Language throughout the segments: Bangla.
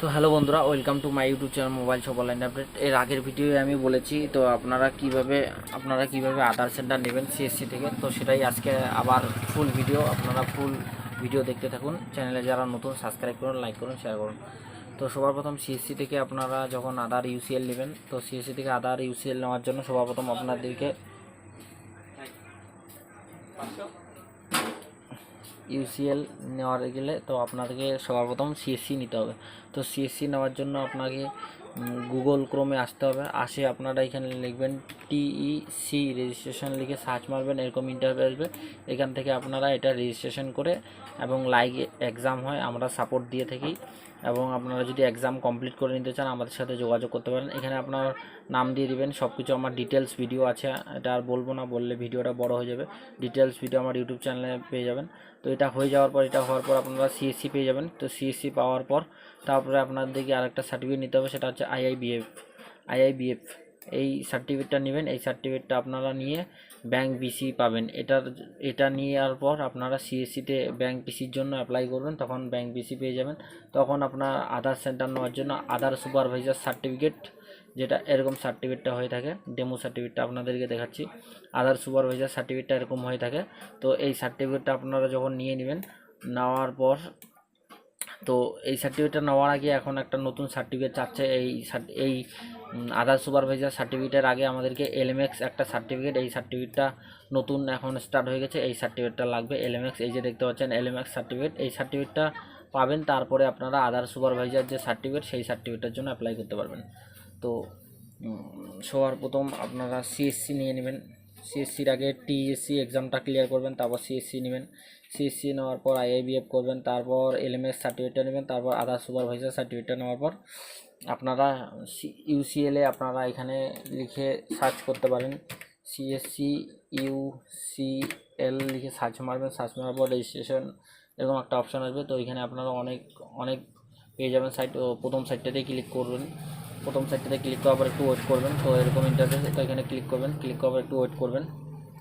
তো হ্যালো বন্ধুরা, welcome to my YouTube channel mobile shop online update. এর আগের ভিডিওয়ে আমি বলেছি তো আপনারা কিভাবে আধার সেন্টার নেবেন সিএসসি থেকে, তো সেটাই আজকে আবার ফুল ভিডিও দেখতে থাকুন। চ্যানেলে যারা নতুন সাবস্ক্রাইব করুন, লাইক করুন, শেয়ার করুন। তো সবার প্রথম সিএসসি থেকে আপনারা যখন আধার ইউসিএল নেবেন, তো সিএসসি থেকে আধার ইউসিএল নেওয়ার জন্য সবার প্রথম আপনাদেরকে ইউসিএল নেওয়ার গেলে তো আপনাকে সবার প্রথম সিএসসি নিতে হবে। তো সিএসসি নেওয়ার জন্য আপনাকে গুগল ক্রোমে আসতে হবে। আপনারা এখানে লিখবেন টিইসি রেজিস্ট্রেশন লিখে সার্চ মারবেন, এরকম ইন্টারভিউ আসবে। এখান থেকে আপনারা এটা রেজিস্ট্রেশন করে এবং লাইভ এক্সাম হয়, আমরা সাপোর্ট দিয়ে থাকি। এবং আপনারা যদি এক্সাম কমপ্লিট করে নিতে চান আমাদের সাথে যোগাযোগ করতে পারেন। এখানে আপনার নাম দিয়ে দিবেন, সব কিছু আমার ডিটেলস ভিডিও আছে, এটা আর বলবো না, বললে ভিডিওটা বড় হয়ে যাবে। ডিটেলস ভিডিও আমার ইউটিউব চ্যানেলে পেয়ে যাবেন। তো এটা হওয়ার পর আপনারা সিএসসি পেয়ে যাবেন। তো সিএসসি পাওয়ার পর তারপরে আপনাদেরকে আরেকটা সার্টিফিকেট নিতে হবে, সেটা হচ্ছে আইআইবিএফ। এই সার্টিফিকেটটা নেবেন। এই সার্টিফিকেটটা আপনারা নিয়ে ব্যাংক বিসি পাবেন। এটা নেওয়ার পর আপনারা সিএসসিতে ব্যাংক বিসির জন্য অ্যাপ্লাই করবেন, তখন ব্যাংক বিসি পেয়ে যাবেন। তখন আপনার আধার সেন্টার নেওয়ার জন্য আধার সুপারভাইজার সার্টিফিকেট, যেটা এরকম সার্টিফিকেটটা হয়ে থাকে, ডেমো সার্টিফিকেটটা আপনাদেরকে দেখাচ্ছি। আধার সুপারভাইজার সার্টিফিকেটটা এরকম হয়ে থাকে। তো এই সার্টিফিকেটটা আপনারা যখন নিয়ে নেবেন, নেওয়ার পর তো এই সার্টিফিকেটটা নেওয়ার আগে এখন একটা নতুন সার্টিফিকেট চাচ্ছে। এই আধার সুপারভাইজার সার্টিফিকেটের আগে আমাদেরকে এলএমএক্স একটা সার্টিফিকেট, এই সার্টিফিকেটটা নতুন এখন স্টার্ট হয়ে গেছে, এই সার্টিফিকেটটা লাগবে। এলএমএক্স, এই যে দেখতে পাচ্ছেন এলএমএক্স সার্টিফিকেট, এই সার্টিফিকেটটা পাবেন। তারপরে আপনারা আধার সুপারভাইজার যে সার্টিফিকেট, সেই সার্টিফিকেটের জন্য অ্যাপ্লাই করতে পারবেন। তো সবার প্রথম আপনারা সিএসসি নিয়ে নেবেন। সিএসসির আগে টিএসসি এক্সামটা ক্লিয়ার করবেন, তারপর সিএসসি নেবেন। সিএসসি নেওয়ার পর আইআইবিএফ করবেন, তারপর এলএমএস সার্টিফিকেটটা নেবেন, তারপর আধার সুপারভাইজার সার্টিফিকেটটা নেওয়ার পর আপনারা ইউসিএলে আপনারা এখানে লিখে সার্চ করতে পারেন। সিএসসি ইউসিএল লিখে সার্চ মারবেন। সার্চ মারার পর রেজিস্ট্রেশন এরকম একটা অপশান আসবে। তো এখানে আপনারা অনেক পেয়ে যাবেন সাইট। প্রথম সাইটটাতে ক্লিক করবেন। প্রথম সাইটটাতে ক্লিক করার পর একটু ওয়েট করবেন। তো এরকম ইন্টারফেস, তো এখানে ক্লিক করবেন। ক্লিক করার পর একটু ওয়েট করবেন।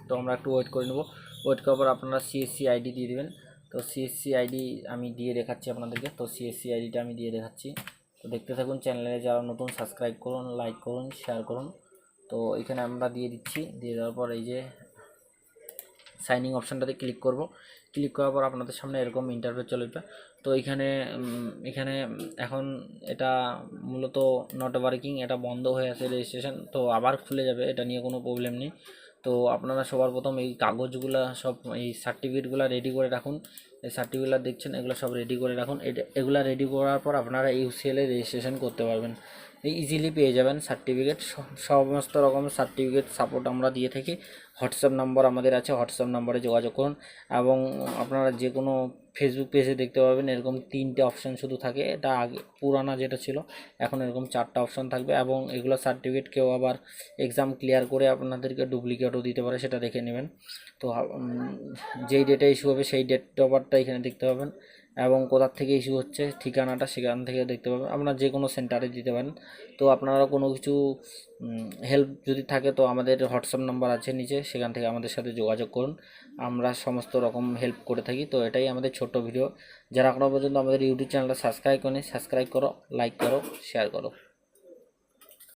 তো আমরা একটু ওয়েট করে নেব। ওয়েট করার পর আপনারা সিএসসি আইডি দিয়ে দেবেন। তো সিএসসি আইডি আমি দিয়ে দেখাচ্ছি আপনাদেরকে। তো সিএসসি আইডিটা আমি দিয়ে দেখাচ্ছি। তো দেখতে থাকুন। চ্যানেলে যারা নতুন সাবস্ক্রাইব করুন, লাইক করুন, শেয়ার করুন। তো এখানে আমরা দিয়ে দিচ্ছি। দিয়ে দেওয়ার পর এই যে সাইনিং অপশানটাতে ক্লিক করব। ক্লিক করার পর আপনাদের সামনে এরকম ইন্টারফেস চলে আসবে। তো এখানে এখন এটা মূলত নট ওয়ার্কিং, এটা বন্ধ হয়ে আছে রেজিস্ট্রেশন। তো আবার খুলে যাবে, এটা নিয়ে কোনো প্রবলেম নেই। তো আপনারা সবার প্রথম এই কাগজগুলো সব, এই সার্টিফিকেটগুলো রেডি করে রাখুন। এই সার্টিফিকেটগুলো দেখছেন, এগুলো সব রেডি করে রাখুন। এগুলো রেডি করার পর আপনারা ইউসিএলে রেজিস্ট্রেশন করতে পারবেন। ইজিলি পেয়ে যাবেন সার্টিফিকেট। সমস্ত রকমের সার্টিফিকেট সাপোর্ট আমরা দিয়ে থাকি। হোয়াটসঅ্যাপ নম্বর আমাদের আছে, হোয়াটসঅ্যাপ নম্বরে যোগাযোগ করুন। এবং আপনারা যে কোনো ফেসবুক পেজে দেখতে পাবেন এরকম 3টে অপশান শুধু থাকে। এটা আগে পুরানা যেটা ছিল, এখন এরকম 4টা অপশান থাকবে। এবং এগুলো সার্টিফিকেট কেউ আবার এক্সাম ক্লিয়ার করে আপনাদেরকে ডুপ্লিকেটও দিতে পারে, সেটা দেখে নেবেন। তো যেই ডেটে ইস্যু হবে সেই ডেট অফ বার্থটা এখানে দেখতে পাবেন। এবং কোথার থেকে ইস্যু হচ্ছে ঠিকানাটা সেখান থেকে দেখতে পাবেন। আপনারা যে কোনো সেন্টারে দিতে পারেন। তো আপনারা কোনো কিছু হেল্প যদি থাকে তো আমাদের হোয়াটসঅ্যাপ নাম্বার আছে নিচে, সেখান থেকে আমাদের সাথে যোগাযোগ করুন। আমরা সমস্ত রকম হেল্প করে থাকি। তো এটাই আমাদের ছোট্ট ভিডিও। যারা এখনও পর্যন্ত আমাদের ইউটিউব চ্যানেলটা সাবস্ক্রাইব করেনি, সাবস্ক্রাইব করো, লাইক করো, শেয়ার করো।